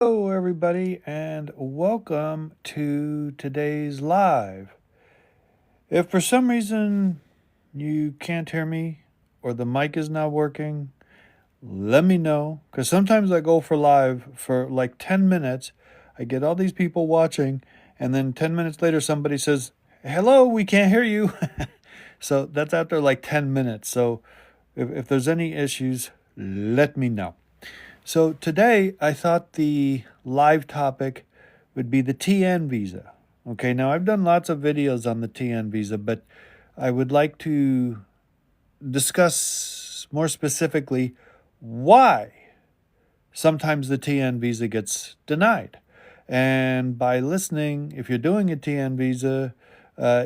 Hello, everybody, and welcome to today's live. If for some reason you can't hear me or the mic is not working, let me know because sometimes I go for live for like 10 minutes. I get all these people watching, and then 10 minutes later, somebody says, "Hello, we can't hear you." So that's after like 10 minutes. So if there's any issues, let me know. So today I thought the live topic would be the TN visa. Okay, now I've done lots of videos on the TN visa, but I would like to discuss more specifically why sometimes the TN visa gets denied. And by listening, if you're doing a TN visa,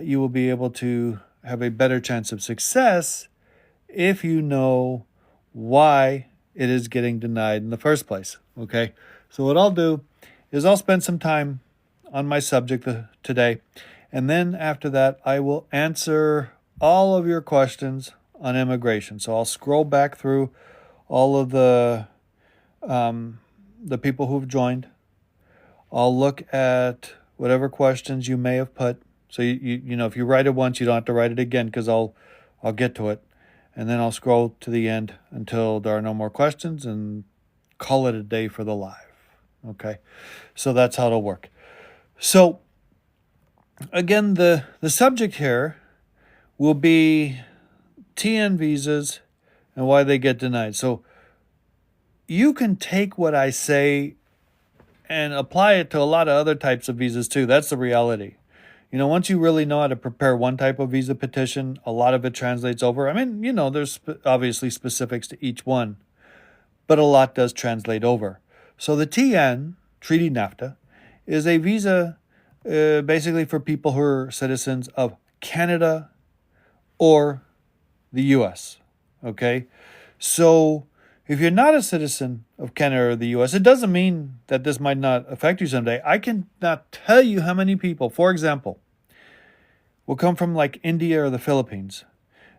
you will be able to have a better chance of success if you know why it is getting denied in the first place. Okay, so what I'll do is I'll spend some time on my subject today, and then after that, I will answer all of your questions on immigration. So I'll scroll back through all of the people who've joined. I'll look at whatever questions you may have put. So you know if you write it once, you don't have to write it again because I'll get to it, and then I'll scroll to the end until there are no more questions and call it a day for the live. Okay, so that's how it'll work. So again, the subject here will be TN visas and why they get denied. So you can take what I say and apply it to a lot of other types of visas too. That's the reality. You know, once you really know how to prepare one type of visa petition, a lot of it translates over. I mean, you know, there's obviously specifics to each one, but a lot does translate over. So the TN, Treaty NAFTA, is a visa basically for people who are citizens of Canada or the US. Okay? So if you're not a citizen of Canada or the US, it doesn't mean that this might not affect you someday. I cannot tell you how many people, for example, will come from like India or the Philippines,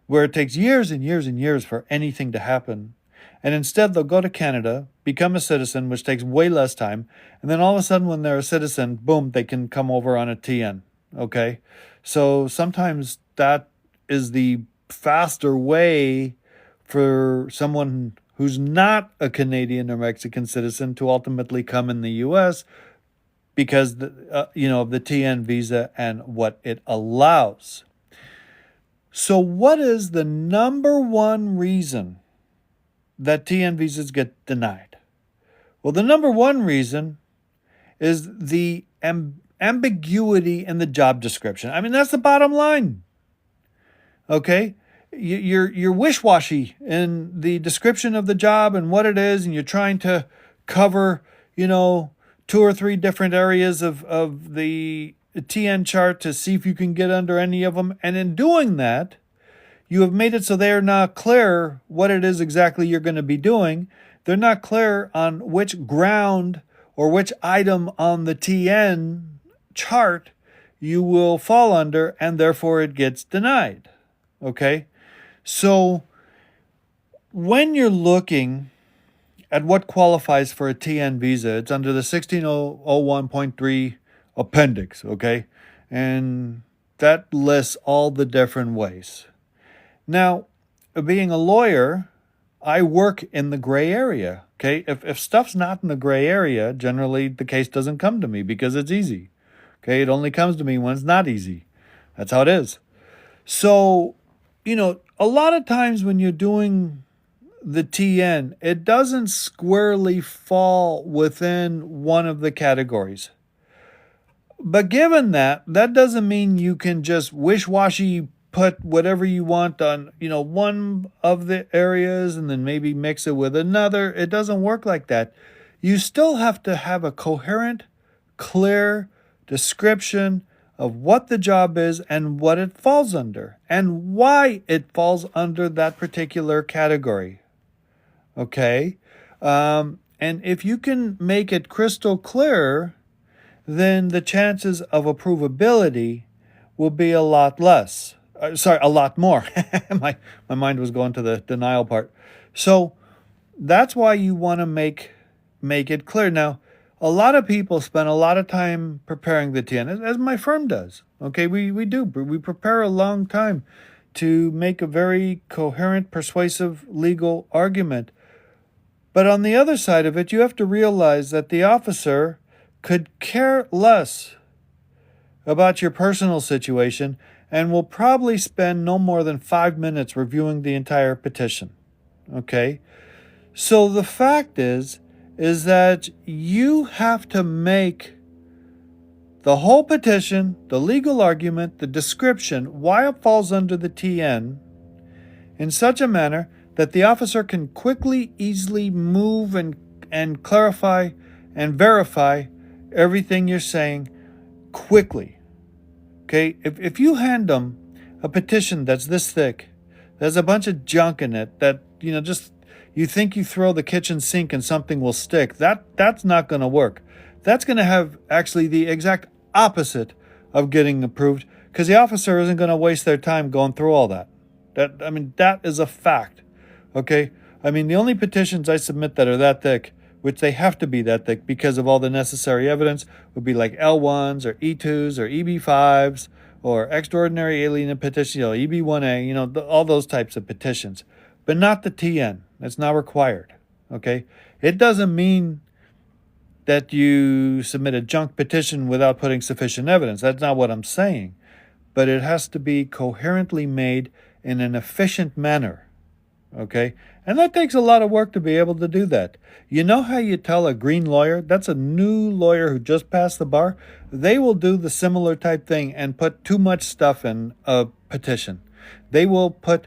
where it takes years and years and years for anything to happen. And instead, they'll go to Canada, become a citizen, which takes way less time. And then all of a sudden, when they're a citizen, boom, they can come over on a TN. Okay? So sometimes that is the faster way for someone who's not a Canadian or Mexican citizen to ultimately come in the U.S. because of the TN visa and what it allows. So what is the number one reason that TN visas get denied? Well, the number one reason is the ambiguity in the job description. I mean, that's the bottom line. Okay? You're wish-washy in the description of the job and what it is, and you're trying to cover, two or three different areas of the TN chart to see if you can get under any of them. And in doing that, you have made it so they're not clear what it is exactly you're going to be doing. They're not clear on which ground or which item on the TN chart you will fall under, and therefore it gets denied. Okay? So when you're looking at what qualifies for a TN visa, it's under the 1601.3 appendix, okay? And that lists all the different ways. Now, being a lawyer, I work in the gray area, okay? If stuff's not in the gray area, generally the case doesn't come to me because it's easy, okay? It only comes to me when it's not easy. That's how it is. So, a lot of times when you're doing the TN, it doesn't squarely fall within one of the categories. But given that, that doesn't mean you can just wish-washy put whatever you want on, one of the areas and then maybe mix it with another. It doesn't work like that. You still have to have a coherent, clear description of what the job is and what it falls under and why it falls under that particular category. Okay? And if you can make it crystal clear, then the chances of approvability will be a lot less. A lot more. My mind was going to the denial part. So that's why you want to make it clear. Now, a lot of people spend a lot of time preparing the TN, as my firm does. Okay, we do. We prepare a long time to make a very coherent, persuasive legal argument. But on the other side of it, you have to realize that the officer could care less about your personal situation and will probably spend no more than 5 minutes reviewing the entire petition. Okay? So the fact is that you have to make the whole petition, the legal argument, the description, why it falls under the TN, in such a manner that the officer can quickly, easily move and clarify and verify everything you're saying quickly. Okay? If you hand them a petition that's this thick, there's a bunch of junk in it that, just you think you throw the kitchen sink and something will stick, that's not going to work. That's going to have actually the exact opposite of getting approved, because the officer isn't going to waste their time going through all that. That is a fact. Okay? The only petitions I submit that are that thick, which they have to be that thick because of all the necessary evidence, would be like L1s or E2s or EB5s or extraordinary alien petition, EB1A, all those types of petitions. But not the TN. That's not required. Okay? It doesn't mean that you submit a junk petition without putting sufficient evidence. That's not what I'm saying. But it has to be coherently made in an efficient manner. Okay? And that takes a lot of work to be able to do that. You know how you tell a green lawyer? That's a new lawyer who just passed the bar. They will do the similar type thing and put too much stuff in a petition. They will put,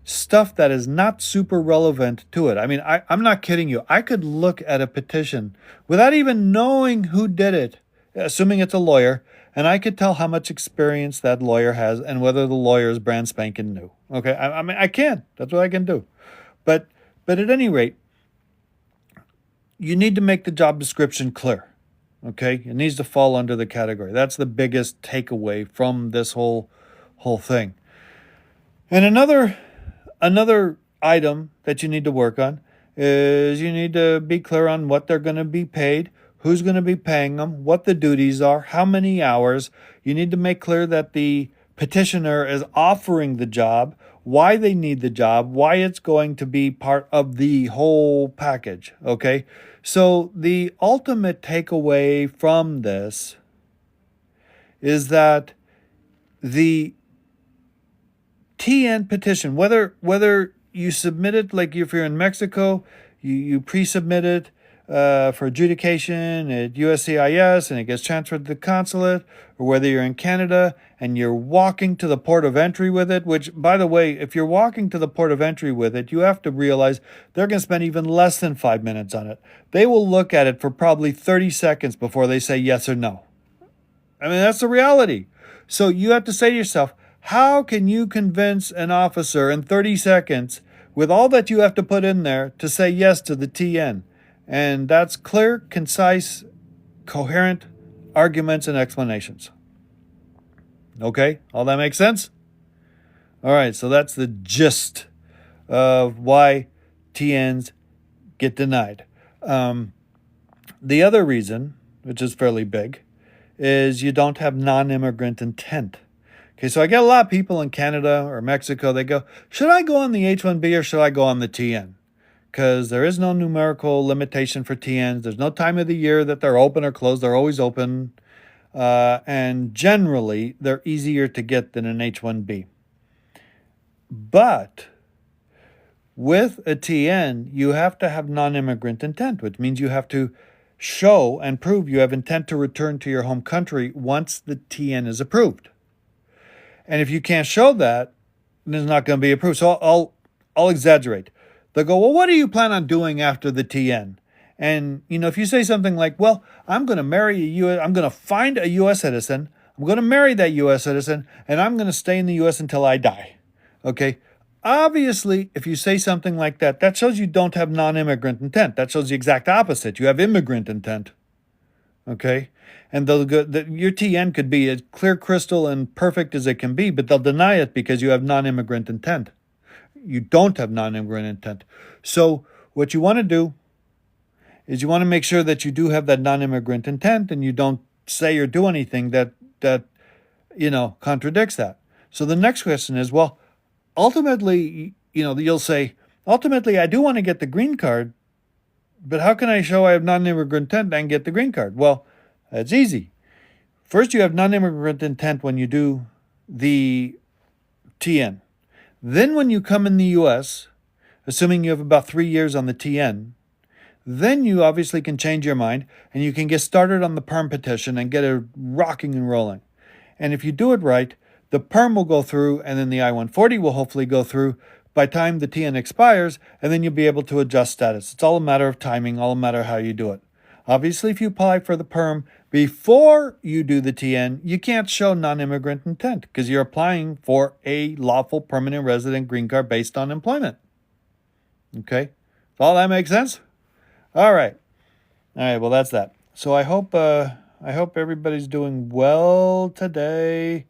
stuff that is not super relevant to it. I'm not kidding you. I could look at a petition without even knowing who did it, assuming it's a lawyer, and I could tell how much experience that lawyer has and whether the lawyer is brand spanking new. Okay, I can. That's what I can do. But at any rate, you need to make the job description clear. Okay, it needs to fall under the category. That's the biggest takeaway from this whole thing. And another item that you need to work on is you need to be clear on what they're going to be paid, who's going to be paying them, what the duties are, how many hours. You need to make clear that the petitioner is offering the job, why they need the job, why it's going to be part of the whole package. Okay? So the ultimate takeaway from this is that the TN petition, whether you submit it, like if you're in Mexico, you pre-submit it for adjudication at USCIS and it gets transferred to the consulate, or whether you're in Canada and you're walking to the port of entry with it, which, by the way, if you're walking to the port of entry with it, you have to realize they're going to spend even less than 5 minutes on it. They will look at it for probably 30 seconds before they say yes or no. That's the reality. So you have to say to yourself, how can you convince an officer in 30 seconds with all that you have to put in there to say yes to the TN? And that's clear, concise, coherent arguments and explanations. Okay? All that makes sense? All right, so that's the gist of why TNs get denied. The other reason, which is fairly big, is you don't have non-immigrant intent. Okay, so I get a lot of people in Canada or Mexico, they go, should I go on the H-1B or should I go on the TN? Because there is no numerical limitation for TNs. There's no time of the year that they're open or closed. They're always open. And generally, they're easier to get than an H-1B. But with a TN, you have to have non-immigrant intent, which means you have to show and prove you have intent to return to your home country once the TN is approved. And if you can't show that, then it's not going to be approved. So I'll exaggerate. They'll go, well, what do you plan on doing after the TN? And, if you say something like, well, I'm going to find a U.S. citizen, I'm going to marry that U.S. citizen, and I'm going to stay in the U.S. until I die. Okay? Obviously, if you say something like that, that shows you don't have non-immigrant intent. That shows the exact opposite. You have immigrant intent. Okay? And your TN could be as clear crystal and perfect as it can be, but they'll deny it because you have non-immigrant intent. You don't have non-immigrant intent. So what you want to do is you want to make sure that you do have that non-immigrant intent and you don't say or do anything that contradicts that. So the next question is, well, ultimately, you'll say, ultimately, I do want to get the green card, but how can I show I have non-immigrant intent and get the green card? Well, it's easy. First, you have non-immigrant intent when you do the TN. Then when you come in the U.S., assuming you have about 3 years on the TN, then you obviously can change your mind and you can get started on the perm petition and get it rocking and rolling. And if you do it right, the perm will go through and then the I-140 will hopefully go through by the time the TN expires, and then you'll be able to adjust status. It's all a matter of timing, all a matter of how you do it. Obviously, if you apply for the perm before you do the TN, you can't show non-immigrant intent because you're applying for a lawful permanent resident green card based on employment. Okay? Does all that make sense? All right. Well, that's that. So I hope everybody's doing well today.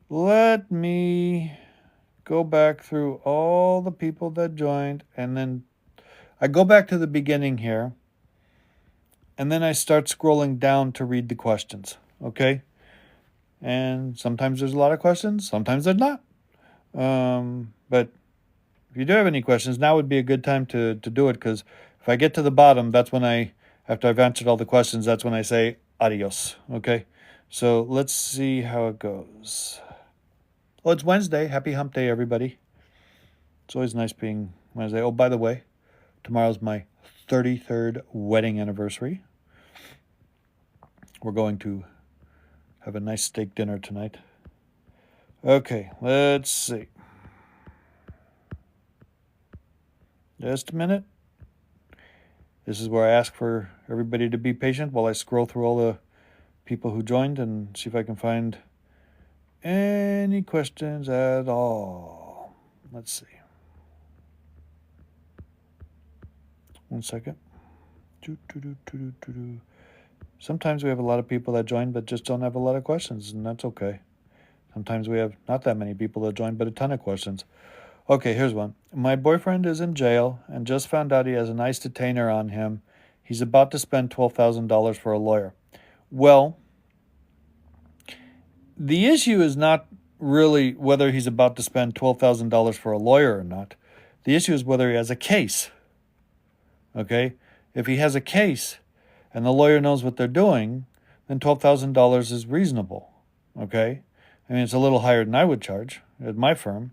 Let me go back through all the people that joined, and then I go back to the beginning here, and then I start scrolling down to read the questions, okay? And sometimes there's a lot of questions, sometimes there's not. But if you do have any questions, now would be a good time to do it, because if I get to the bottom, that's when after I've answered all the questions, that's when I say adios, okay? So let's see how it goes. Well, it's Wednesday. Happy hump day, everybody. It's always nice being Wednesday. Oh, by the way, tomorrow's my 33rd wedding anniversary. We're going to have a nice steak dinner tonight. Okay, let's see. Just a minute. This is where I ask for everybody to be patient while I scroll through all the people who joined and see if I can find any questions at all. Let's see. 1 second. Sometimes we have a lot of people that join but just don't have a lot of questions, and that's okay. Sometimes we have not that many people that join but a ton of questions. Okay, here's one. My boyfriend is in jail and just found out he has an ICE detainer on him. He's about to spend $12,000 for a lawyer. Well, the issue is not really whether he's about to spend $12,000 for a lawyer or not. The issue is whether he has a case. Okay? If he has a case and the lawyer knows what they're doing, then $12,000 is reasonable. Okay? I mean, it's a little higher than I would charge at my firm,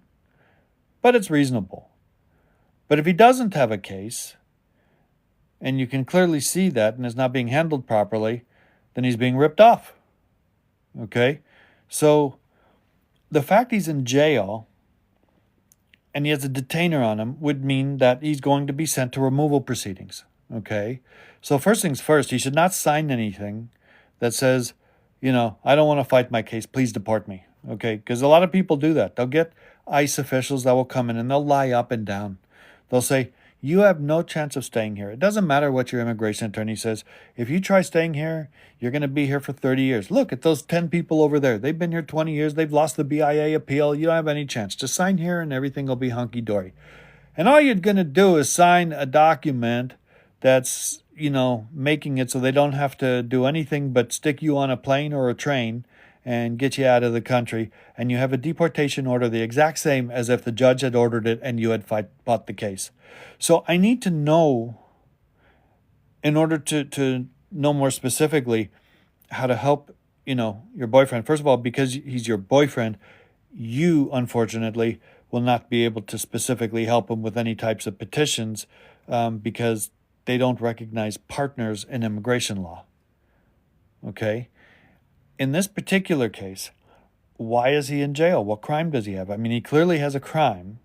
but it's reasonable. But if he doesn't have a case, and you can clearly see that and it's not being handled properly, then he's being ripped off. Okay? So the fact he's in jail and he has a detainer on him would mean that he's going to be sent to removal proceedings. Okay? So first things first, he should not sign anything that says, I don't want to fight my case, please deport me. Okay? Because a lot of people do that. They'll get ICE officials that will come in and they'll lie up and down. They'll say, you have no chance of staying here. It doesn't matter what your immigration attorney says. If you try staying here, you're going to be here for 30 years. Look at those 10 people over there. They've been here 20 years. They've lost the BIA appeal. You don't have any chance. Just sign here and everything will be hunky-dory. And all you're going to do is sign a document that's, making it so they don't have to do anything but stick you on a plane or a train and get you out of the country. And you have a deportation order the exact same as if the judge had ordered it and you had fought the case. So I need to know, in order to know more specifically how to help, your boyfriend. First of all, because he's your boyfriend, you, unfortunately, will not be able to specifically help him with any types of petitions because they don't recognize partners in immigration law. Okay? In this particular case, why is he in jail? What crime does he have? I mean, he clearly has a crime.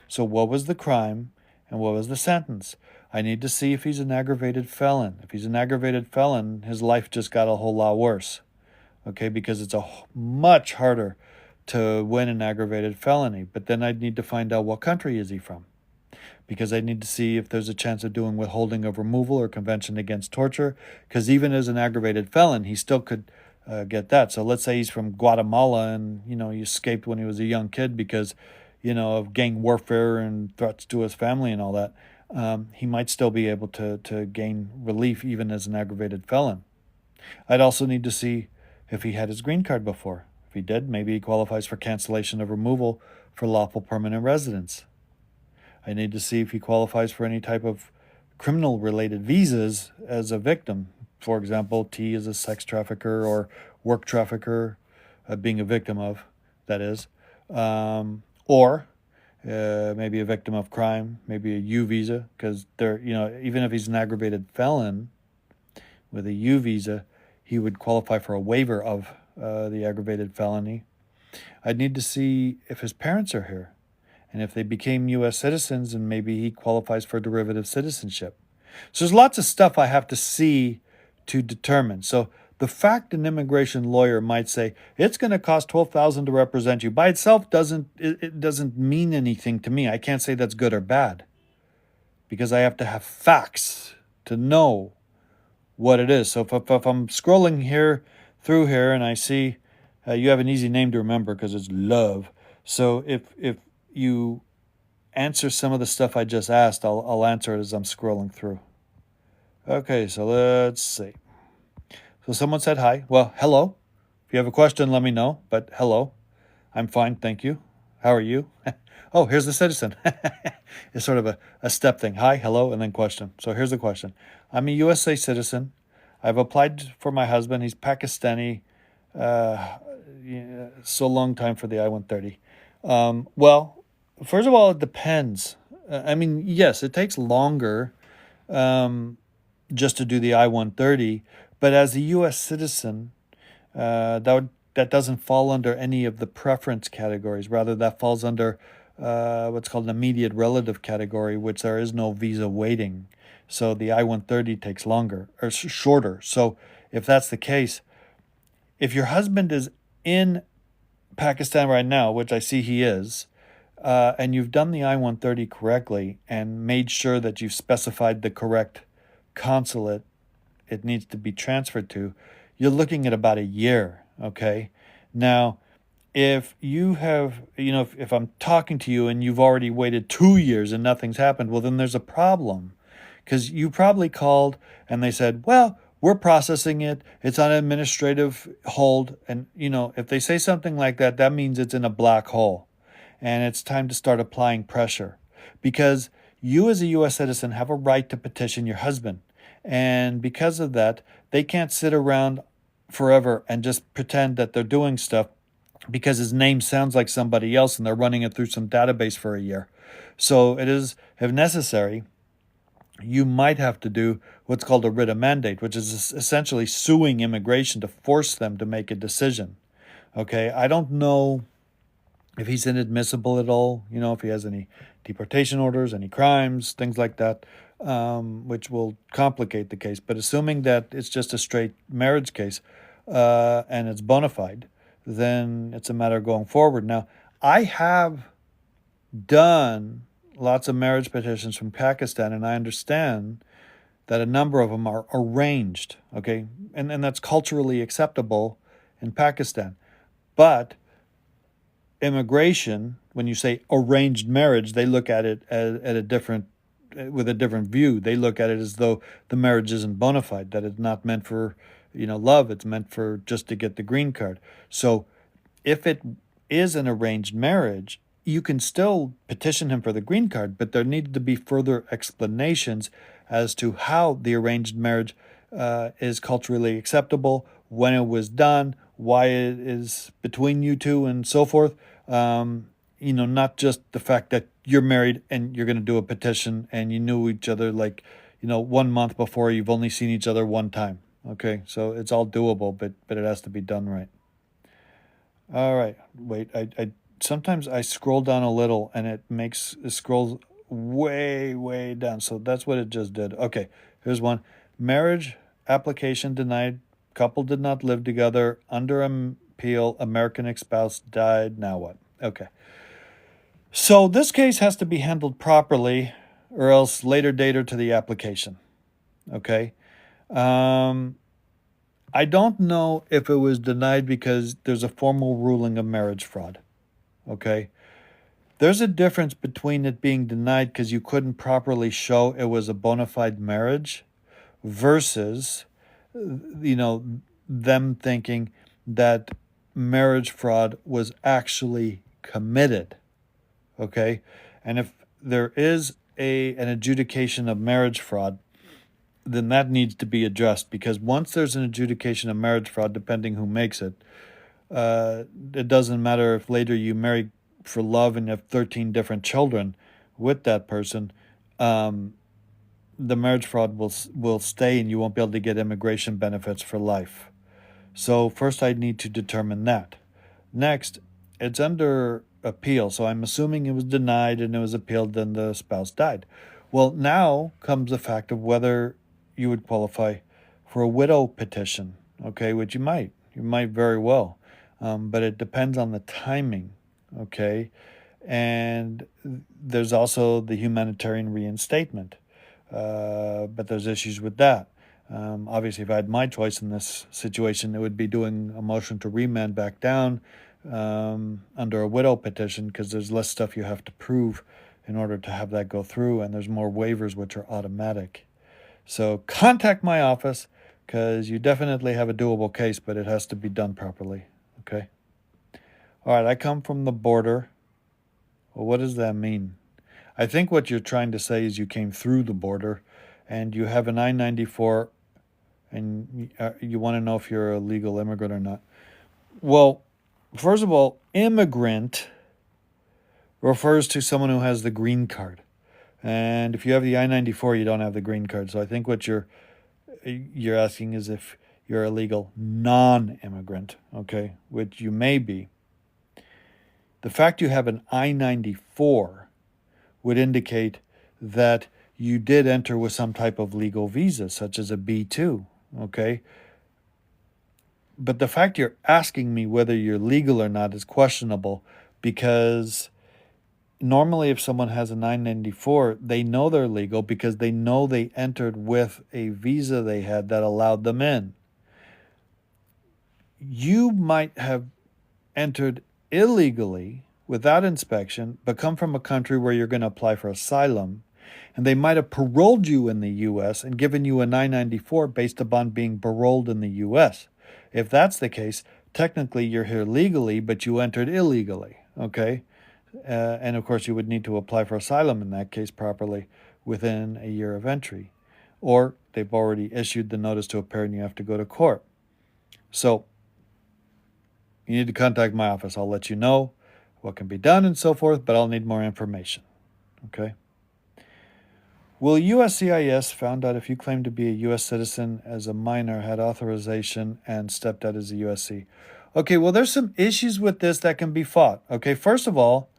So what was the crime and what was the sentence? I need to see if he's an aggravated felon. If he's an aggravated felon, his life just got a whole lot worse. Okay, because it's much harder to win an aggravated felony. But then I'd need to find out what country is he from. Because I need to see if there's a chance of doing withholding of removal or convention against torture. Because even as an aggravated felon, he still could get that. So let's say he's from Guatemala and, he escaped when he was a young kid because, of gang warfare and threats to his family and all that. he might still be able to gain relief even as an aggravated felon. I'd also need to see if he had his green card before. If he did, maybe he qualifies for cancellation of removal for lawful permanent residence. I need to see if he qualifies for any type of criminal-related visas as a victim. For example, T is a sex trafficker or work trafficker, being a victim of, that is. Or maybe a victim of crime, maybe a U visa, because even if he's an aggravated felon with a U visa, he would qualify for a waiver of the aggravated felony. I'd need to see if his parents are here and if they became U.S. citizens, and maybe he qualifies for derivative citizenship. So there's lots of stuff I have to see to determine. So the fact an immigration lawyer might say it's going to cost $12,000 to represent you by itself doesn't mean anything to me. I can't say that's good or bad because I have to have facts to know what it is. So if I'm scrolling through here and I see you have an easy name to remember because it's Love. So if you answer some of the stuff I just asked, I'll answer it as I'm scrolling through. Okay, so let's see. So someone said hi. Well, hello. If you have a question, let me know. But hello. I'm fine, thank you. How are you? Oh, here's the citizen. It's sort of a step thing. Hi, hello, and then question. So here's the question. I'm a USA citizen. I've applied for my husband. He's Pakistani. So long time for the I-130. Well, first of all, it depends. I mean, yes, it takes longer just to do the I-130, but as a U.S. citizen, that doesn't fall under any of the preference categories. Rather, that falls under what's called an immediate relative category, which there is no visa waiting. So the I-130 takes longer or shorter. So if that's the case, if your husband is in Pakistan right now, which I see he is, and you've done the I-130 correctly and made sure that you've specified the correct consulate it needs to be transferred to, you're looking at about a year, okay? Now, if you have, if I'm talking to you and you've already waited 2 years and nothing's happened, well, then there's a problem. Because you probably called and they said, well, we're processing it. It's on administrative hold. And, if they say something like that, that means it's in a black hole. And it's time to start applying pressure. Because you as a U.S. citizen have a right to petition your husband. And because of that, they can't sit around forever and just pretend that they're doing stuff because his name sounds like somebody else and they're running it through some database for a year. So it is, if necessary, you might have to do what's called a writ of mandate, which is essentially suing immigration to force them to make a decision. Okay, I don't know if he's inadmissible at all, if he has any deportation orders, any crimes, things like that, which will complicate the case. But assuming that it's just a straight marriage case and it's bona fide, then it's a matter of going forward. Now, I have done lots of marriage petitions from Pakistan, and I understand that a number of them are arranged, okay? And that's culturally acceptable in Pakistan. But immigration, when you say arranged marriage, they look at it with a different view. They look at it as though the marriage isn't bona fide, that it's not meant for, love. It's meant for just to get the green card. So if it is an arranged marriage, you can still petition him for the green card, but there need to be further explanations as to how the arranged marriage is culturally acceptable, when it was done, why it is between you two, and so forth. Not just the fact that you're married and you're going to do a petition and you knew each other 1 month before, you've only seen each other one time. Okay, so it's all doable, but it has to be done right. All right, wait, I sometimes I scroll down a little and it scrolls way down. So that's what it just did. Okay, here's one. Marriage application denied. Couple did not live together. Under appeal, American ex-spouse died. Now what? Okay. So this case has to be handled properly or else later date her to the application. Okay. I don't know if it was denied because there's a formal ruling of marriage fraud. Okay. There's a difference between it being denied because you couldn't properly show it was a bona fide marriage versus, them thinking that marriage fraud was actually committed. Okay? And if there is an adjudication of marriage fraud, then that needs to be addressed, because once there's an adjudication of marriage fraud, depending who makes it, it doesn't matter if later you marry for love and have 13 different children with that person. The marriage fraud will stay, and you won't be able to get immigration benefits for life. So first I need to determine that. Next, it's under appeal. So I'm assuming it was denied and it was appealed, then the spouse died. Well, now comes the fact of whether you would qualify for a widow petition, okay, which you might. You might very well. But it depends on the timing, okay? And there's also the humanitarian reinstatement. But there's issues with that. Obviously, if I had my choice in this situation, it would be doing a motion to remand back down under a widow petition, because there's less stuff you have to prove in order to have that go through, and there's more waivers which are automatic. So contact my office, because you definitely have a doable case, but it has to be done properly. Okay? All right, I come from the border. Well, what does that mean? I think what you're trying to say is you came through the border and you have an I-94, and you want to know if you're a legal immigrant or not. Well, first of all, immigrant refers to someone who has the green card. And if you have the I-94, you don't have the green card. So I think what you're asking is if you're a legal non-immigrant, okay, which you may be. The fact you have an I-94 would indicate that you did enter with some type of legal visa, such as a B2, okay? But the fact you're asking me whether you're legal or not is questionable, because normally if someone has a 994, they know they're legal because they know they entered with a visa they had that allowed them in. You might have entered illegally without inspection, but come from a country where you're going to apply for asylum, and they might have paroled you in the U.S. and given you a 994 based upon being paroled in the U.S. If that's the case, technically you're here legally, but you entered illegally, okay? And of course, you would need to apply for asylum in that case properly within a year of entry. Or they've already issued the notice to appear and you have to go to court. So you need to contact my office. I'll let you know what can be done and so forth, but I'll need more information. Okay? Will USCIS found out if you claim to be a U.S. citizen as a minor, had authorization, and stepped out as a USC? Okay, well, there's some issues with this that can be fought. Okay, first of all,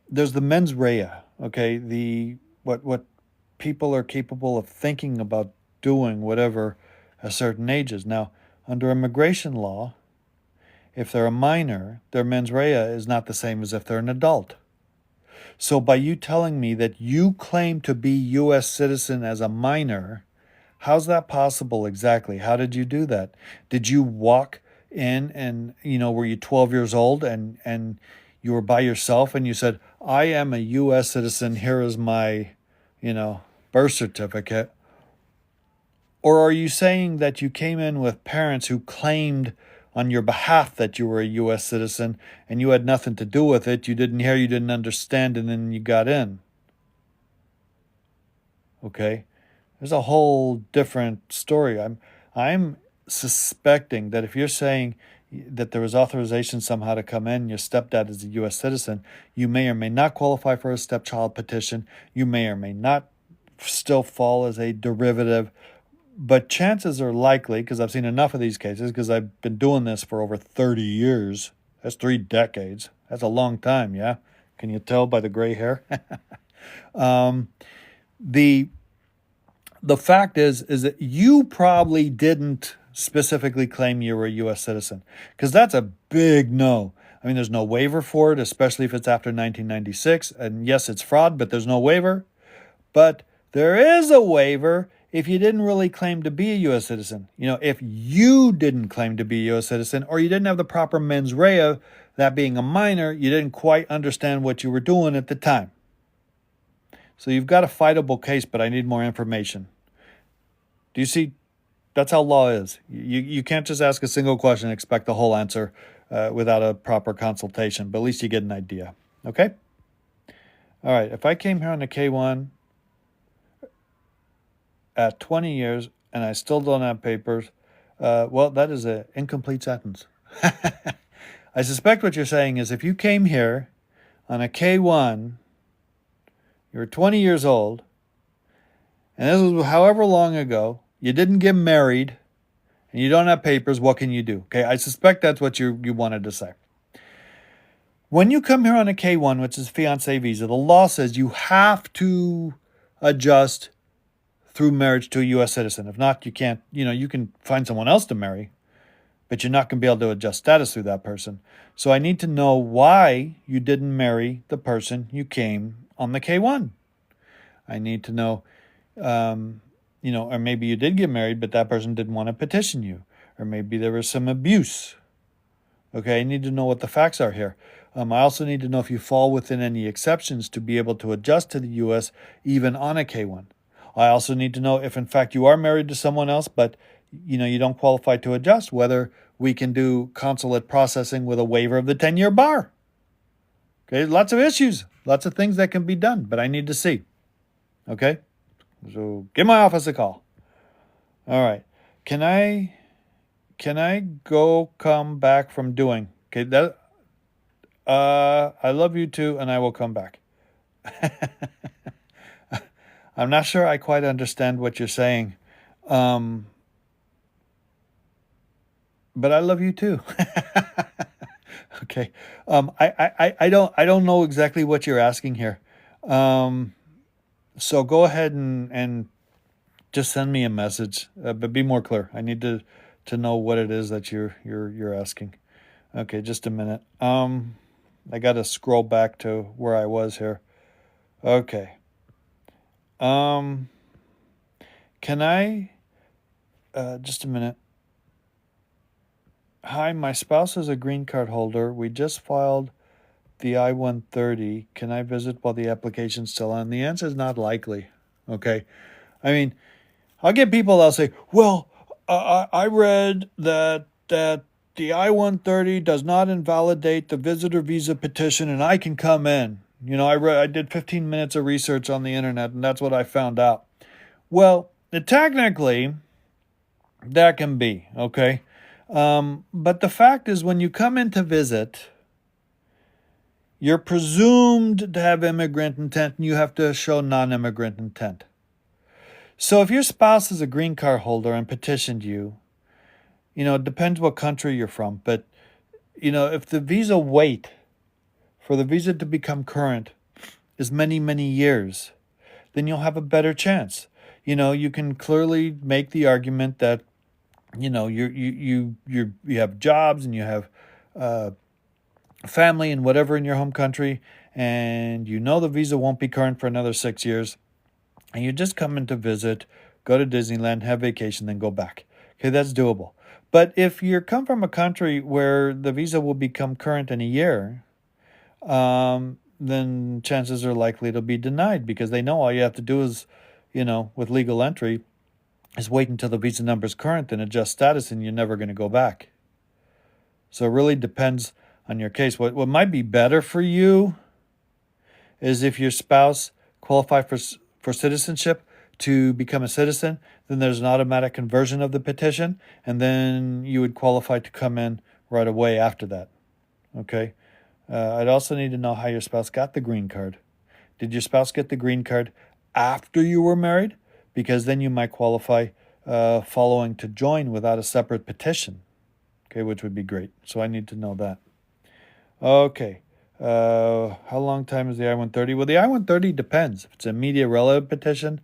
there's the mens rea. Okay, the what people are capable of thinking about doing, whatever a certain age is. Now, under immigration law, if they're a minor, their mens rea is not the same as if they're an adult. So by you telling me that you claim to be U.S. citizen as a minor, how's that possible exactly? How did you do that? Did you walk in and, were you 12 years old and you were by yourself and you said, I am a U.S. citizen, here is my, birth certificate? Or are you saying that you came in with parents who claimed on your behalf that you were a U.S. citizen and you had nothing to do with it, you didn't hear, you didn't understand, and then you got in? Okay? There's a whole different story. I'm suspecting that if you're saying that there was authorization somehow to come in, your stepdad is a U.S. citizen, you may or may not qualify for a stepchild petition. You may or may not still fall as a derivative. But chances are likely, because I've seen enough of these cases, because I've been doing this for over 30 years. That's 3 decades. That's a long time, yeah? Can you tell by the gray hair? The fact is that you probably didn't specifically claim you were a U.S. citizen, because that's a big no. I mean, there's no waiver for it, especially if it's after 1996. And yes, it's fraud, but there's no waiver. But there is a waiver if you didn't really claim to be a U.S. citizen. If you didn't claim to be a U.S. citizen, or you didn't have the proper mens rea that being a minor, you didn't quite understand what you were doing at the time. So you've got a fightable case, but I need more information. Do you see? That's how law is. You can't just ask a single question and expect the whole answer without a proper consultation, but at least you get an idea. Okay? All right, if I came here on the K1 at 20 years and I still don't have papers, well, that is an incomplete sentence. I suspect what you're saying is if you came here on a K1, you were 20 years old, and this was however long ago, you didn't get married, and you don't have papers, what can you do? Okay, I suspect that's what you wanted to say. When you come here on a K1, which is fiancé visa, the law says you have to adjust through marriage to a U.S. citizen. If not, you can't, you can find someone else to marry, but you're not going to be able to adjust status through that person. So I need to know why you didn't marry the person you came on the K1. I need to know, or maybe you did get married, but that person didn't want to petition you. Or maybe there was some abuse. Okay, I need to know what the facts are here. I also need to know if you fall within any exceptions to be able to adjust to the U.S. even on a K1. I also need to know if, in fact, you are married to someone else, but you don't qualify to adjust, whether we can do consulate processing with a waiver of the 10-year bar. Okay, lots of issues, lots of things that can be done, but I need to see. Okay, so give my office a call. All right, can I come back from doing? Okay, that I love you too, and I will come back. I'm not sure I quite understand what you're saying. But I love you too. Okay. I don't know exactly what you're asking here. So go ahead and just send me a message, but be more clear. I need to know what it is that you're asking. Okay, just a minute. I got to scroll back to where I was here. Okay. Can I just a minute. Hi, my spouse is a green card holder. We just filed the I-130. Can I visit while the application's still on? The answer is not likely. Okay. I mean, I'll get people that'll say, well, I read that the I-130 does not invalidate the visitor visa petition and I can come in. I did 15 minutes of research on the internet and that's what I found out. Well, technically, that can be, okay? But the fact is, when you come in to visit, you're presumed to have immigrant intent and you have to show non-immigrant intent. So if your spouse is a green card holder and petitioned you, it depends what country you're from, but, if the visa wait for the visa to become current is many, many years, then you'll have a better chance. You can clearly make the argument that, you have jobs and you have family and whatever in your home country, and the visa won't be current for another 6 years, and you just come in to visit, go to Disneyland, have vacation, then go back. Okay, that's doable. But if you come from a country where the visa will become current in a year, then chances are likely it'll be denied because they know all you have to do is, with legal entry, is wait until the visa number is current and adjust status, and you're never going to go back. So it really depends on your case. What might be better for you is if your spouse qualified for citizenship to become a citizen, then there's an automatic conversion of the petition, and then you would qualify to come in right away after that. Okay? I'd also need to know how your spouse got the green card. Did your spouse get the green card after you were married? Because then you might qualify following to join without a separate petition, okay, which would be great. So I need to know that. Okay. How long time is the I-130? Well, the I-130 depends. If it's a immediate relative petition,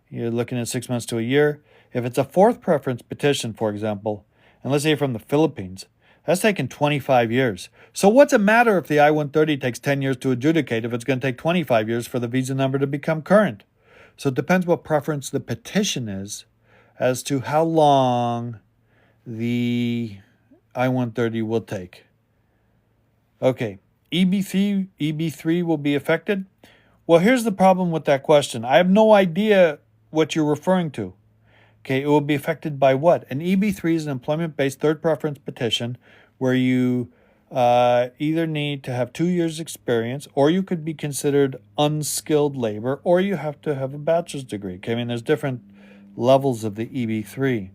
you're looking at 6 months to a year. If it's a fourth preference petition, for example, and let's say you're from the Philippines, that's taken 25 years. So what's it matter if the I-130 takes 10 years to adjudicate if it's going to take 25 years for the visa number to become current? So it depends what preference the petition is as to how long the I-130 will take. Okay, EB3 will be affected. Well, here's the problem with that question. I have no idea what you're referring to. Okay, it will be affected by what? An EB3 is an employment-based third preference petition where you either need to have 2 years experience, or you could be considered unskilled labor, or you have to have a bachelor's degree. Okay, I mean, there's different levels of the EB3,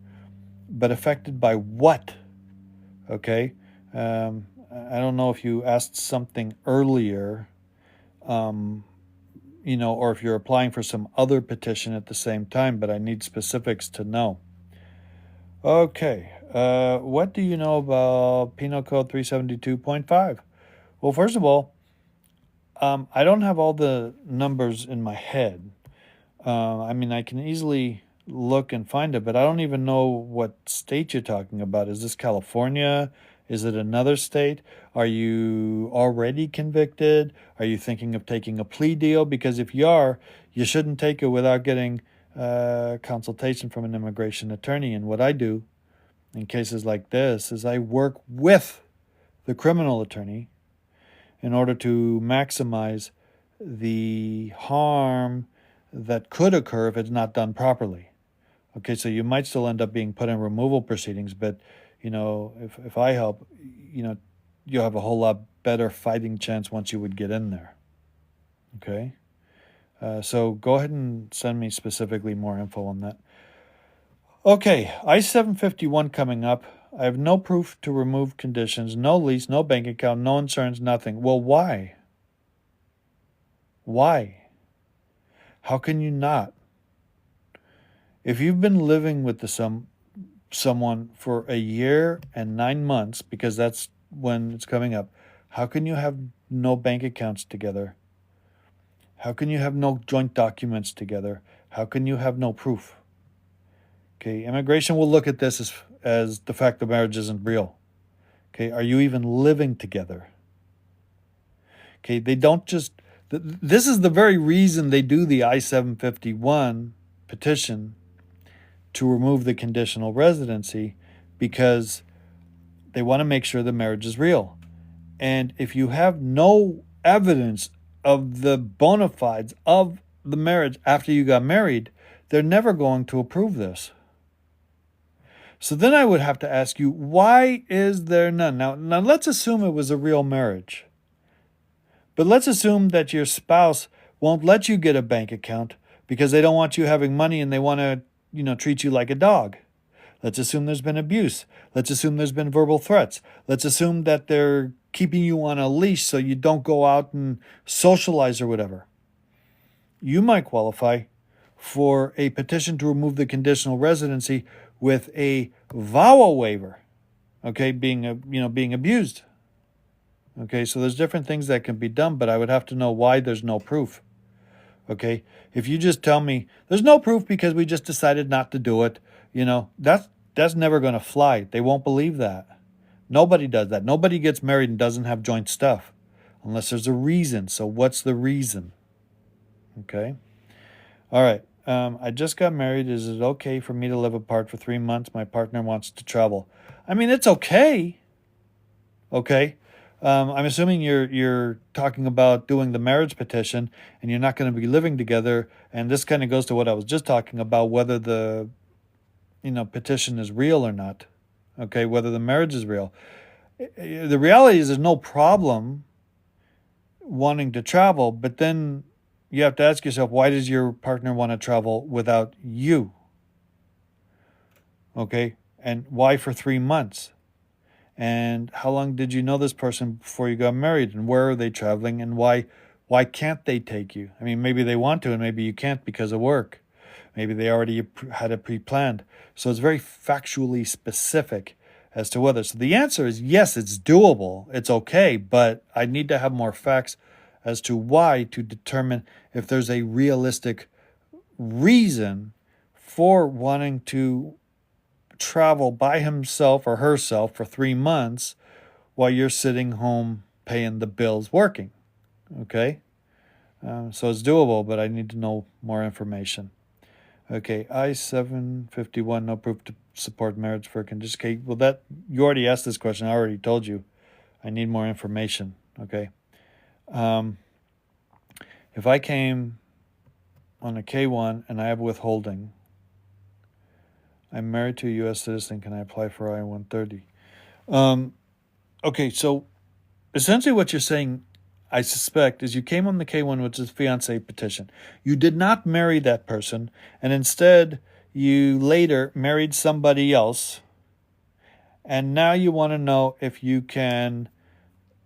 but affected by what? Okay, I don't know if you asked something earlier, or if you're applying for some other petition at the same time, but I need specifics to know. Okay, what do you know about Penal Code 372.5? Well, first of all, I don't have all the numbers in my head. I mean, I can easily look and find it, but I don't even know what state you're talking about. Is this California? Is it another state? Are you already convicted? Are you thinking of taking a plea deal? Because if you are, you shouldn't take it without getting consultation from an immigration attorney. And what I do in cases like this is I work with the criminal attorney in order to maximize the harm that could occur if it's not done properly. Okay, so you might still end up being put in removal proceedings, but if I help, you'll have a whole lot better fighting chance once you would get in there. Okay, so go ahead and send me specifically more info on that. Okay, I-751 coming up. I have no proof to remove conditions, no lease, no bank account, no insurance, nothing. Well, why? Why? How can you not? If you've been living with someone for a year and 9 months, because that's when it's coming up, how can you have no bank accounts together? How can you have no joint documents together? How can you have no proof? Okay, immigration will look at this as the fact the marriage isn't real. Okay, are you even living together? Okay, they don't just... This is the very reason they do the I-751 petition to remove the conditional residency, because they want to make sure the marriage is real. And if you have no evidence of the bona fides of the marriage after you got married, they're never going to approve this. So then I would have to ask you, why is there none? Now let's assume it was a real marriage. But let's assume that your spouse won't let you get a bank account because they don't want you having money and they want to, treat you like a dog. Let's assume there's been abuse. Let's assume there's been verbal threats. Let's assume that they're keeping you on a leash so you don't go out and socialize or whatever. You might qualify for a petition to remove the conditional residency with a VAWA waiver, okay, being abused. Okay, so there's different things that can be done, but I would have to know why there's no proof. Okay, if you just tell me there's no proof because we just decided not to do it, that's never going to fly. They won't believe that. Nobody does that. Nobody gets married and doesn't have joint stuff unless there's a reason. So what's the reason? Okay. All right. I just got married. Is it okay for me to live apart for 3 months? My partner wants to travel. I mean, it's okay. Okay. I'm assuming you're talking about doing the marriage petition and you're not going to be living together. And this kind of goes to what I was just talking about, whether the petition is real or not. Okay, whether the marriage is real. The reality is there's no problem wanting to travel, but then you have to ask yourself, why does your partner want to travel without you? Okay, and why for 3 months? And how long did you know this person before you got married? And where are they traveling? And why can't they take you? I mean, maybe they want to, and maybe you can't because of work. Maybe they already had it pre-planned. So it's very factually specific as to whether. So the answer is yes, it's doable. It's okay, but I need to have more facts as to why, to determine if there's a realistic reason for wanting to travel by himself or herself for 3 months while you're sitting home paying the bills working. Okay? So it's doable, but I need to know more information. Okay, I-751, no proof to support marriage for a condition. Okay, well, that you already asked this question. I already told you I need more information. Okay. If I came on a K-1 and I have withholding, I'm married to a U.S. citizen, can I apply for I-130? Okay, so essentially what you're saying, I suspect, is you came on the K-1 with this fiancé petition. You did not marry that person, and instead you later married somebody else, and now you want to know if you can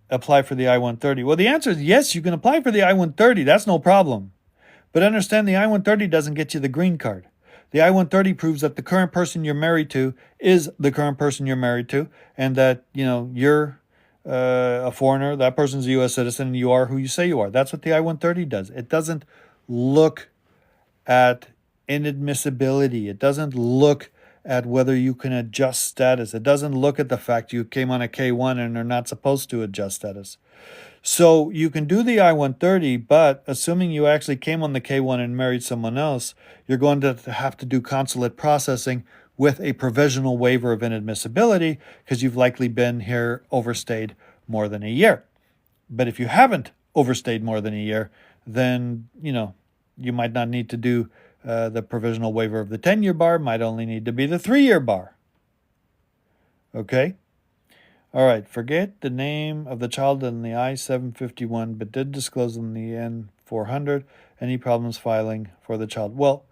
apply for the I-130. Well, the answer is yes, you can apply for the I-130. That's no problem. But understand the I-130 doesn't get you the green card. The I-130 proves that the current person you're married to is the current person you're married to, and that, you're a foreigner, that person's a U.S. citizen, and you are who you say you are. That's what the I-130 does. It doesn't look at inadmissibility. It doesn't look at whether you can adjust status. It doesn't look at the fact you came on a K-1 and are not supposed to adjust status. So you can do the I-130, but assuming you actually came on the K-1 and married someone else, you're going to have to do consulate processing with a provisional waiver of inadmissibility because you've likely been here overstayed more than a year. But if you haven't overstayed more than a year, then, you might not need to do the provisional waiver of the 10-year bar, might only need to be the 3-year bar. Okay? All right, forget the name of the child in the I-751, but did disclose in the N-400. Any problems filing for the child? Well,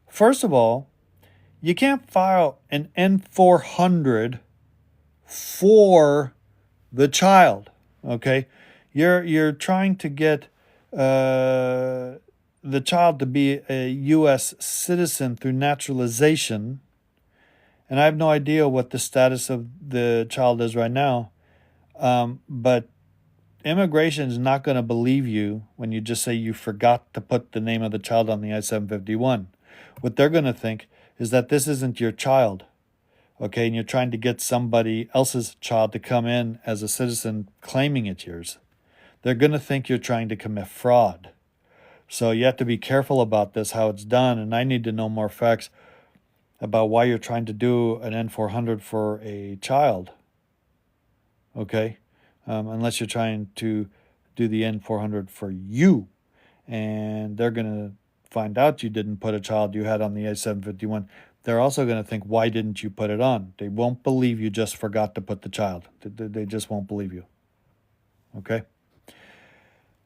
first of all, you can't file an N-400 for the child, okay? You're trying to get the child to be a U.S. citizen through naturalization, and I have no idea what the status of the child is right now, but immigration is not going to believe you when you just say you forgot to put the name of the child on the I-751. What they're going to think is that this isn't your child, okay, and you're trying to get somebody else's child to come in as a citizen claiming it's yours. They're going to think you're trying to commit fraud. So you have to be careful about this, how it's done, and I need to know more facts about why you're trying to do an N-400 for a child, okay? Unless you're trying to do the N-400 for you, and they're going to find out you didn't put a child you had on the I-751. They're also going to think, why didn't you put it on? They won't believe you just forgot to put the child. They just won't believe you, okay?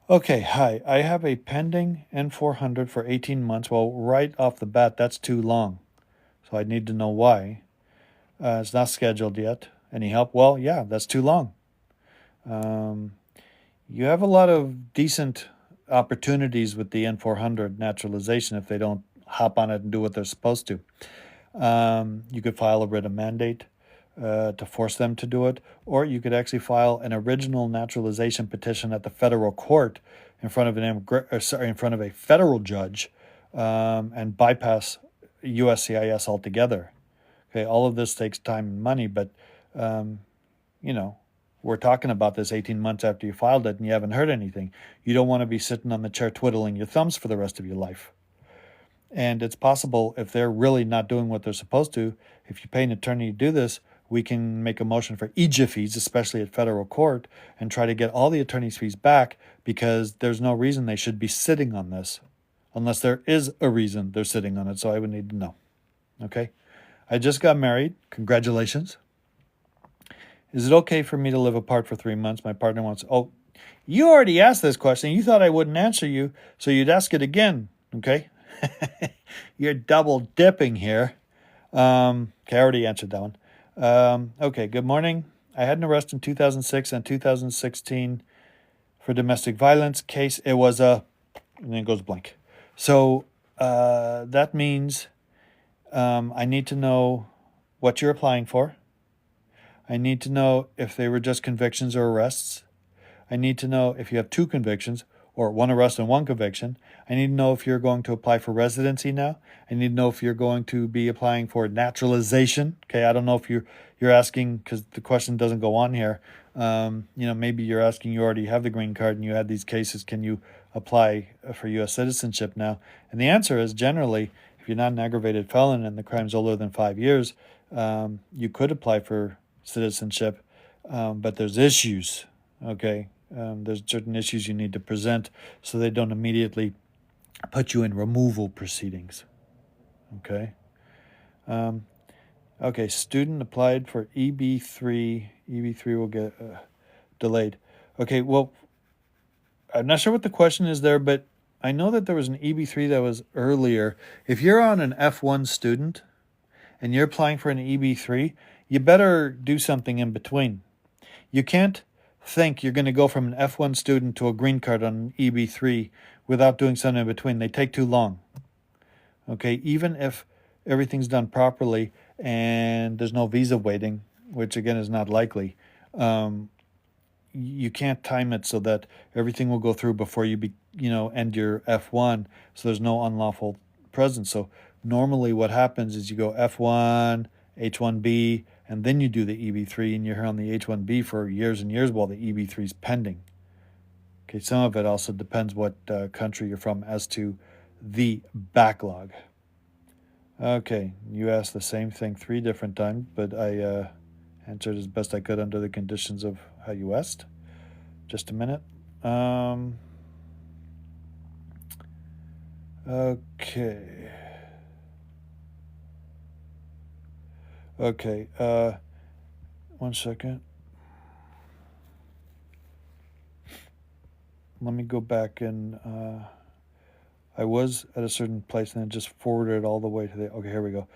Okay, hi. I have a pending N-400 for 18 months. Well, right off the bat, that's too long. So I need to know why. It's not scheduled yet. Any help? Well, yeah, that's too long. You have a lot of decent opportunities with the N-400 naturalization if they don't hop on it and do what they're supposed to. You could file a writ of mandate to force them to do it, or you could actually file an original naturalization petition at the federal court in front of in front of a federal judge, and bypass USCIS altogether. Okay, all of this takes time and money, but we're talking about this 18 months after you filed it and you haven't heard anything. You don't want to be sitting on the chair twiddling your thumbs for the rest of your life. And it's possible, if they're really not doing what they're supposed to, if you pay an attorney to do this, we can make a motion for EJIA fees, especially at federal court, and try to get all the attorney's fees back, because there's no reason they should be sitting on this unless there is a reason they're sitting on it. So I would need to know. Okay? I just got married. Congratulations. Is it okay for me to live apart for 3 months? My partner wants... Oh, you already asked this question. You thought I wouldn't answer you, so you'd ask it again. Okay? You're double dipping here. Okay, I already answered that one. Okay, good morning. I had an arrest in 2006 and 2016 for domestic violence case. It was and then it goes blank. So that means I need to know what you're applying for. I need to know if they were just convictions or arrests. I need to know if you have 2 convictions or 1 arrest and 1 conviction. I need to know if you're going to apply for residency now. I need to know if you're going to be applying for naturalization. Okay, I don't know if you're asking, because the question doesn't go on here. Maybe you're asking, you already have the green card and you had these cases. Can you apply for U.S. citizenship now? And the answer is, generally, if you're not an aggravated felon and the crime's older than 5 years, you could apply for citizenship, but there's issues. Okay, there's certain issues you need to present so they don't immediately put you in removal proceedings. Okay. Okay, student applied for EB3. EB3 will get delayed. Okay, well, I'm not sure what the question is there, but I know that there was an EB3 that was earlier. If you're on an F1 student and you're applying for an EB3, you better do something in between. You can't think you're going to go from an F1 student to a green card on an EB3 without doing something in between. They take too long. Okay, even if everything's done properly and there's no visa waiting, which again is not likely, you can't time it so that everything will go through before you end your F1, so there's no unlawful presence. So normally what happens is you go F1, H1B, and then you do the EB3, and you're here on the H1B for years and years while the EB3 is pending. Okay, some of it also depends what country you're from as to the backlog. Okay, you asked the same thing 3 different times, but I answered as best I could under the conditions of how you asked. Just a minute. Okay. Okay. 1 second. Let me go back and I was at a certain place and then just forwarded it all the way to the. Okay, here we go.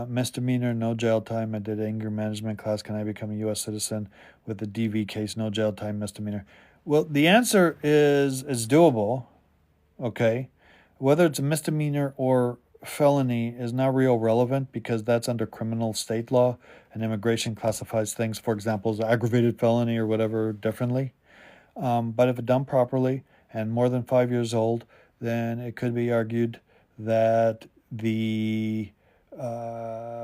Misdemeanor, no jail time. I did anger management class. Can I become a U.S. citizen with the DV case? No jail time, misdemeanor. Well, the answer is doable. Okay, whether it's a misdemeanor or felony is not real relevant because that's under criminal state law, and immigration classifies things, for example, as aggravated felony or whatever differently. But if it's done properly and more than 5 years old, then it could be argued that the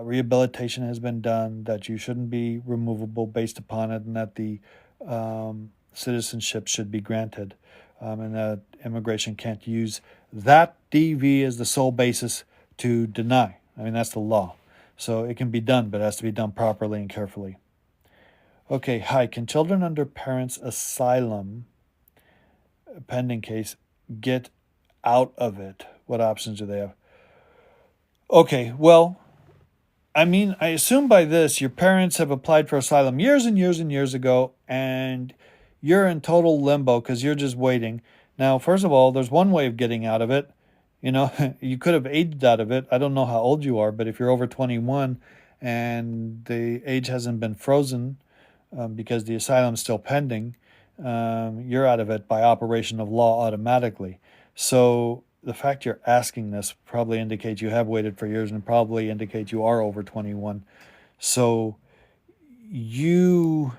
rehabilitation has been done, that you shouldn't be removable based upon it, and that the citizenship should be granted, and that immigration can't use that DV as the sole basis to deny. I mean, that's the law. So it can be done, but it has to be done properly and carefully. Okay, hi. Can children under parents' asylum pending case get out of it? What options do they have? Okay, well, I mean, I assume by this your parents have applied for asylum years and years and years ago, and you're in total limbo because you're just waiting. Now, first of all, there's one way of getting out of it. You could have aged out of it. I don't know how old you are, but if you're over 21 and the age hasn't been frozen because the asylum is still pending, you're out of it by operation of law automatically. So the fact you're asking this probably indicates you have waited for years and probably indicates you are over 21. So you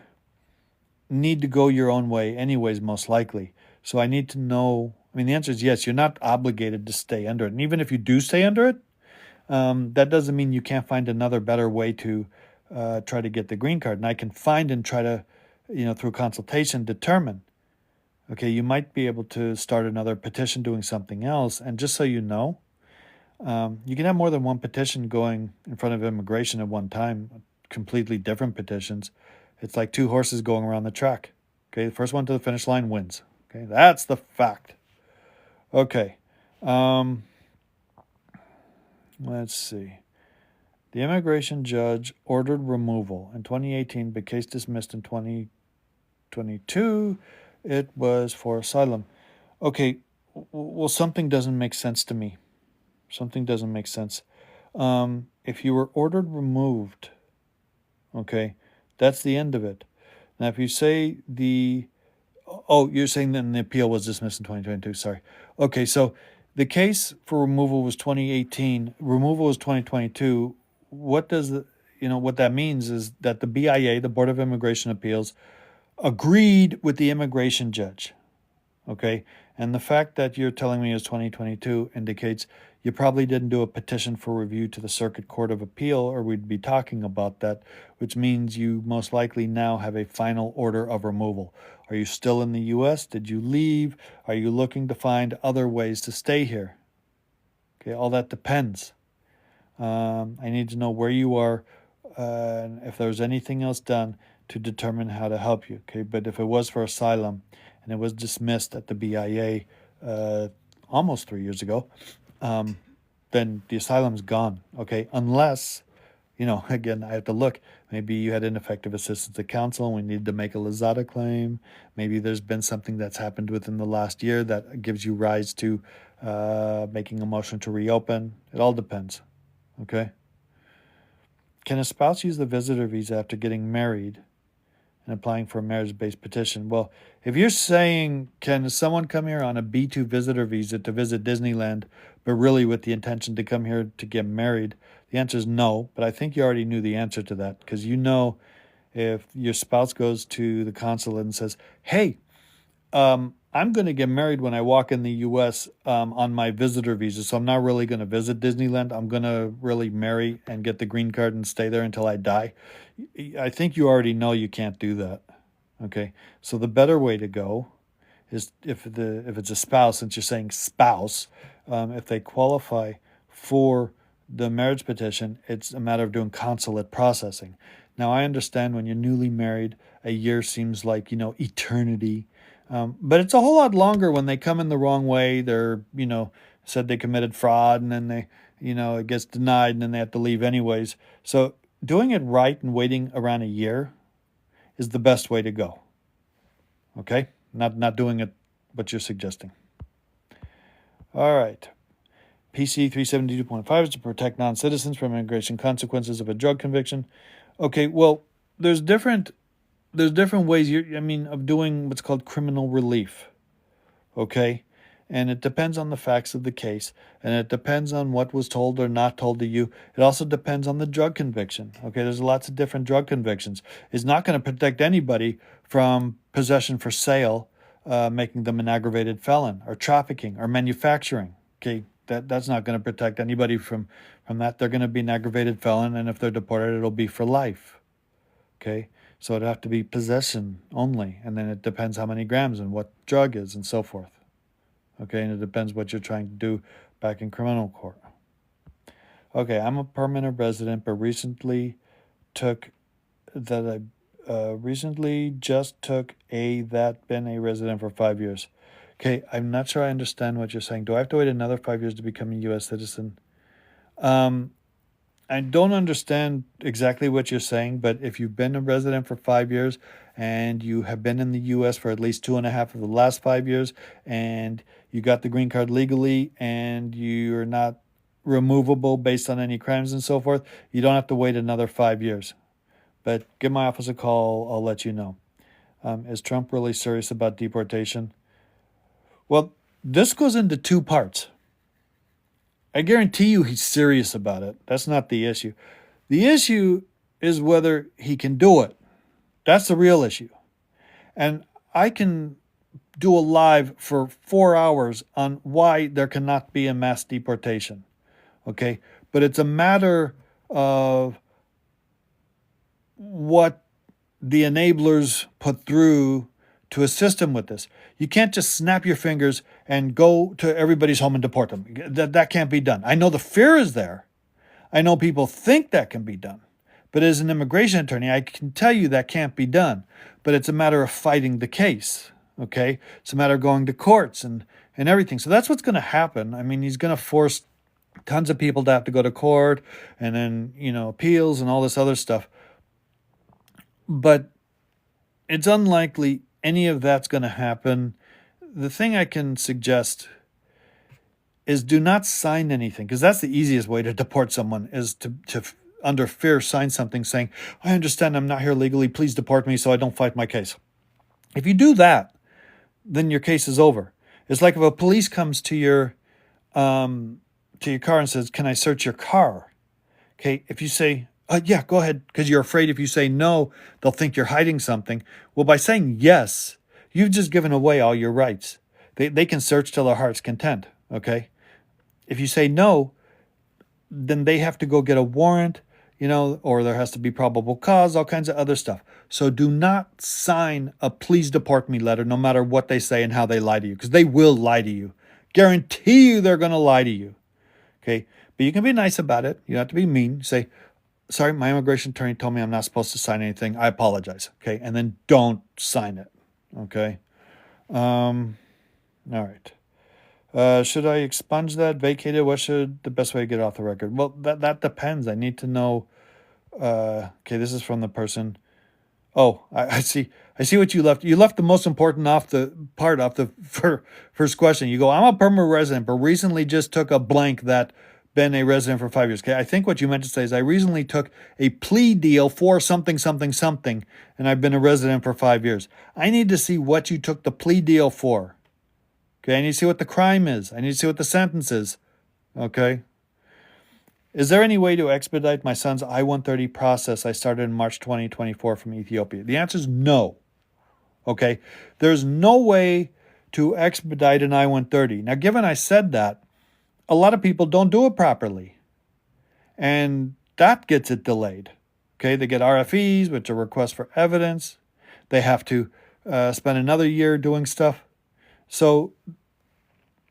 need to go your own way anyways, most likely. So I need to know. I mean, the answer is yes. You're not obligated to stay under it. And even if you do stay under it, that doesn't mean you can't find another better way to try to get the green card. And I can find and try to, through consultation, determine. Okay, you might be able to start another petition doing something else. And just so you know, you can have more than one petition going in front of immigration at one time, completely different petitions. It's like 2 horses going around the track. Okay, the first one to the finish line wins. Okay, that's the fact. Okay, let's see. The immigration judge ordered removal in 2018, but case dismissed in 2022. It was for asylum. Okay, well, something doesn't make sense to me. Something doesn't make sense. If you were ordered removed, okay, that's the end of it. Now, if you say you're saying that the appeal was dismissed in 2022. Sorry. Okay, so the case for removal was 2018. Removal was 2022. What that means is that the BIA, the Board of Immigration Appeals, agreed with the immigration judge. Okay, and the fact that you're telling me is 2022 indicates you probably didn't do a petition for review to the Circuit Court of Appeal, or we'd be talking about that, which means you most likely now have a final order of removal. Are you still in the U.S.? Did you leave? Are you looking to find other ways to stay here? Okay, all that depends. I need to know where you are, and if there's anything else done to determine how to help you. Okay, but if it was for asylum and it was dismissed at the BIA almost 3 years ago, then the asylum's gone. Okay, unless, again, I have to look. Maybe you had ineffective assistance of counsel and we need to make a Lazada claim. Maybe there's been something that's happened within the last year that gives you rise to making a motion to reopen. It all depends. Okay. Can a spouse use the visitor visa after getting married and applying for a marriage-based petition? Well, if you're saying, can someone come here on a B2 visitor visa to visit Disneyland, but really with the intention to come here to get married, the answer is no. But I think you already knew the answer to that, because if your spouse goes to the consulate and says, hey, I'm going to get married when I walk in the U.S. On my visitor visa, so I'm not really going to visit Disneyland. I'm going to really marry and get the green card and stay there until I die. I think you already know you can't do that. Okay, so the better way to go is if it's a spouse, since you're saying spouse, if they qualify for the marriage petition, it's a matter of doing consulate processing. Now, I understand when you're newly married, a year seems like, eternity. But it's a whole lot longer when they come in the wrong way. They're, said they committed fraud and then they, it gets denied and then they have to leave anyways. So doing it right and waiting around a year is the best way to go. Okay? Not doing it what you're suggesting. All right. PC 372.5 is to protect non-citizens from immigration consequences of a drug conviction. Okay, well, there's different ways of doing what's called criminal relief. Okay? And it depends on the facts of the case, and it depends on what was told or not told to you. It also depends on the drug conviction. Okay, there's lots of different drug convictions. It's not going to protect anybody from possession for sale, making them an aggravated felon, or trafficking, or manufacturing. Okay, that's not going to protect anybody from that. They're going to be an aggravated felon, and if they're deported, it'll be for life. Okay, so it'd have to be possession only, and then it depends how many grams and what drug is and so forth. Okay, and it depends what you're trying to do back in criminal court. Okay, I'm a permanent resident, but recently just been a resident for 5 years. Okay, I'm not sure I understand what you're saying. Do I have to wait another 5 years to become a U.S. citizen? I don't understand exactly what you're saying, but if you've been a resident for 5 years and you have been in the U.S. for at least 2.5 of the last 5 years and you got the green card legally and you're not removable based on any crimes and so forth, you don't have to wait another 5 years. But give my office a call. I'll let you know. Is Trump really serious about deportation? Well, this goes into two parts. I guarantee you he's serious about it. That's not the issue. The issue is whether he can do it. That's the real issue. And I can do a live for 4 hours on why there cannot be a mass deportation. Okay? But it's a matter of what the enablers put through to assist him with this. You can't just snap your fingers and go to everybody's home and deport them. That can't be done. I know the fear is there. I know people think that can be done. But as an immigration attorney, I can tell you that can't be done. But it's a matter of fighting the case. Okay? It's a matter of going to courts and everything. So that's what's going to happen. I mean, he's going to force tons of people to have to go to court and then, appeals and all this other stuff. But it's unlikely any of that's going to happen. The thing I can suggest is do not sign anything, because that's the easiest way to deport someone, is to under fear sign something saying, I understand I'm not here legally, please deport me so I don't fight my case. If you do that, then your case is over. It's like if a police comes to your car and says, can I search your car? Okay, if you say, yeah, go ahead, because you're afraid if you say no, they'll think you're hiding something. Well, by saying yes, you've just given away all your rights. They can search till their heart's content, okay? If you say no, then they have to go get a warrant, or there has to be probable cause, all kinds of other stuff. So do not sign a please deport me letter, no matter what they say and how they lie to you, because they will lie to you. Guarantee you they're going to lie to you, okay? But you can be nice about it. You don't have to be mean. Say, sorry, my immigration attorney told me I'm not supposed to sign anything. I apologize. Okay. And then don't sign it. Okay. All right. Should I expunge that, vacate it? What should the best way to get it off the record? Well, that depends. I need to know. Okay, this is from the person. Oh, I see. I see what you left. You left the most important off the first question. You go, I'm a permanent resident, but recently just took a blank that been a resident for 5 years. Okay, I think what you meant to say is I recently took a plea deal for something, something, something, and I've been a resident for 5 years. I need to see what you took the plea deal for. Okay, I need to see what the crime is. I need to see what the sentence is. Okay. Is there any way to expedite my son's I-130 process I started in March 2024 from Ethiopia? The answer is no. Okay. There's no way to expedite an I-130. Now, given I said that, a lot of people don't do it properly. And that gets it delayed. Okay. They get RFEs, which are requests for evidence. They have to spend another year doing stuff. So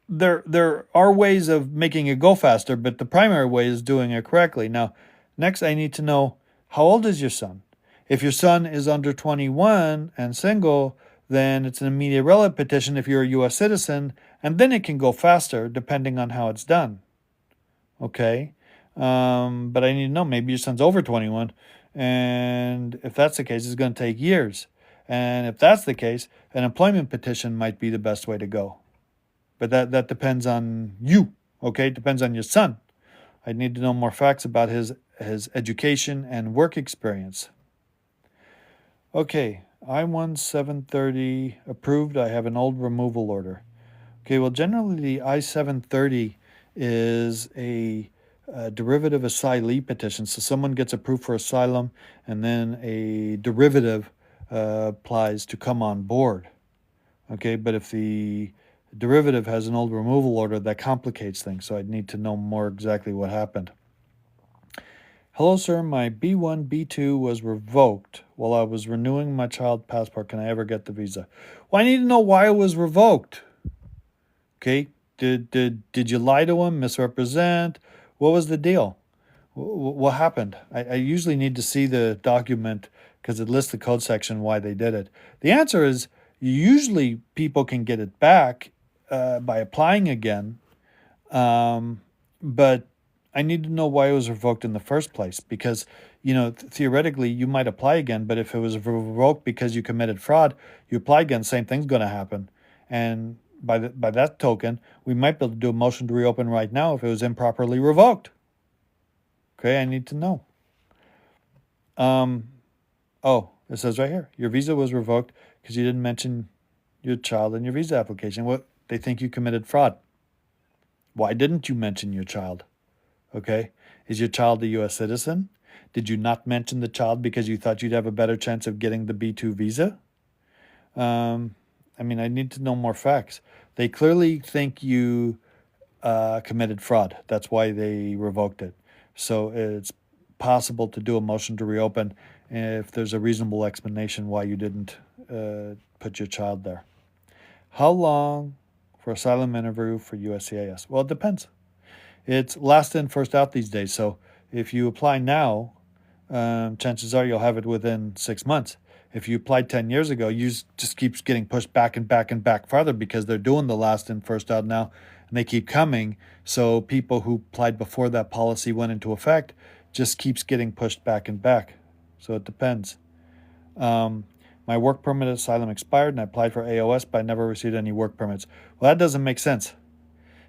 there are ways of making it go faster, but the primary way is doing it correctly. Now, next I need to know, how old is your son? If your son is under 21 and single, then it's an immediate relative petition if you're a U.S. citizen, and then it can go faster depending on how it's done. Okay? But I need to know, maybe your son's over 21, and if that's the case, it's going to take years. And if that's the case, an employment petition might be the best way to go. But that depends on you, okay? It depends on your son. I need to know more facts about his education and work experience. Okay, I-1730 approved. I have an old removal order. Okay, well, generally the I-730 is a derivative asylee petition. So someone gets approved for asylum, and then a derivative applies to come on board. Okay, but if the derivative has an old removal order, that complicates things, so I'd need to know more exactly what happened. Hello, sir. My B1, B2 was revoked while I was renewing my child passport. Can I ever get the visa? Well, I need to know why it was revoked. Okay, did you lie to him, misrepresent? What was the deal? What happened? I usually need to see the document because it lists the code section why they did it. The answer is usually people can get it back by applying again, but I need to know why it was revoked in the first place, because theoretically you might apply again, but if it was revoked because you committed fraud, you apply again, same thing's going to happen. And by that token, we might be able to do a motion to reopen right now if it was improperly revoked. Okay, I need to know. Oh, it says right here, your visa was revoked because you didn't mention your child in your visa application. What, they think you committed fraud. Why didn't you mention your child? Okay, is your child a U.S. citizen? Did you not mention the child because you thought you'd have a better chance of getting the B2 visa? I need to know more facts. They clearly think you committed fraud. That's why they revoked it. So it's possible to do a motion to reopen if there's a reasonable explanation why you didn't put your child there. How long for asylum interview for USCIS? Well, it depends. It's last in, first out these days. So if you apply now, chances are you'll have it within 6 months. If you applied 10 years ago, you just keeps getting pushed back and back and back farther because they're doing the last in, first out now, and they keep coming. So people who applied before that policy went into effect just keeps getting pushed back and back. So it depends. My work permit asylum expired and I applied for AOS, but I never received any work permits. Well, that doesn't make sense.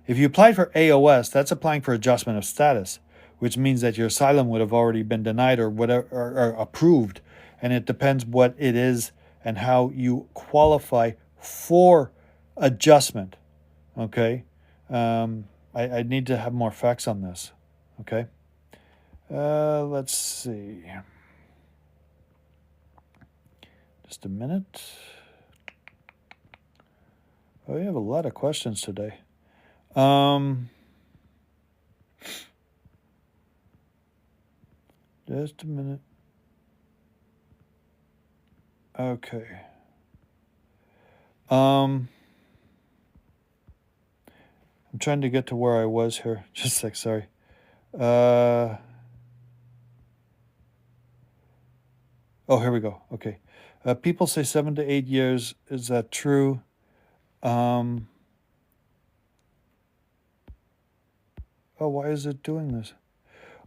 If you applied for AOS, that's applying for adjustment of status, which means that your asylum would have already been denied or whatever, or approved. And it depends what it is and how you qualify for adjustment. Okay, I need to have more facts on this. Okay, let's see. Just a minute. Oh, we have a lot of questions today. Just a minute. Okay. I'm trying to get to where I was here. Just a sec, sorry. Oh, here we go. Okay. People say 7 to 8 years. Is that true? Oh, why is it doing this?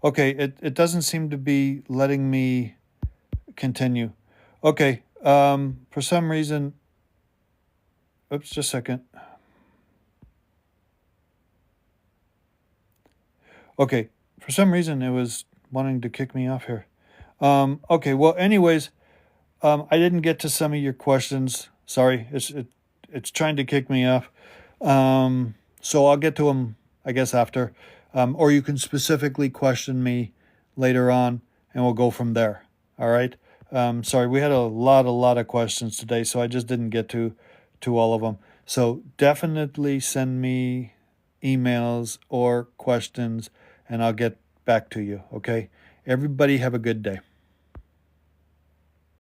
Okay, it doesn't seem to be letting me continue. Okay, for some reason, oops, just a second. Okay, for some reason it was wanting to kick me off here. Okay, well, anyways, I didn't get to some of your questions. Sorry, it's trying to kick me off. So I'll get to them, I guess, after. Or you can specifically question me later on, and we'll go from there. All right. Sorry, we had a lot of questions today, so I just didn't get to all of them. So definitely send me emails or questions, and I'll get back to you. Okay. Everybody have a good day.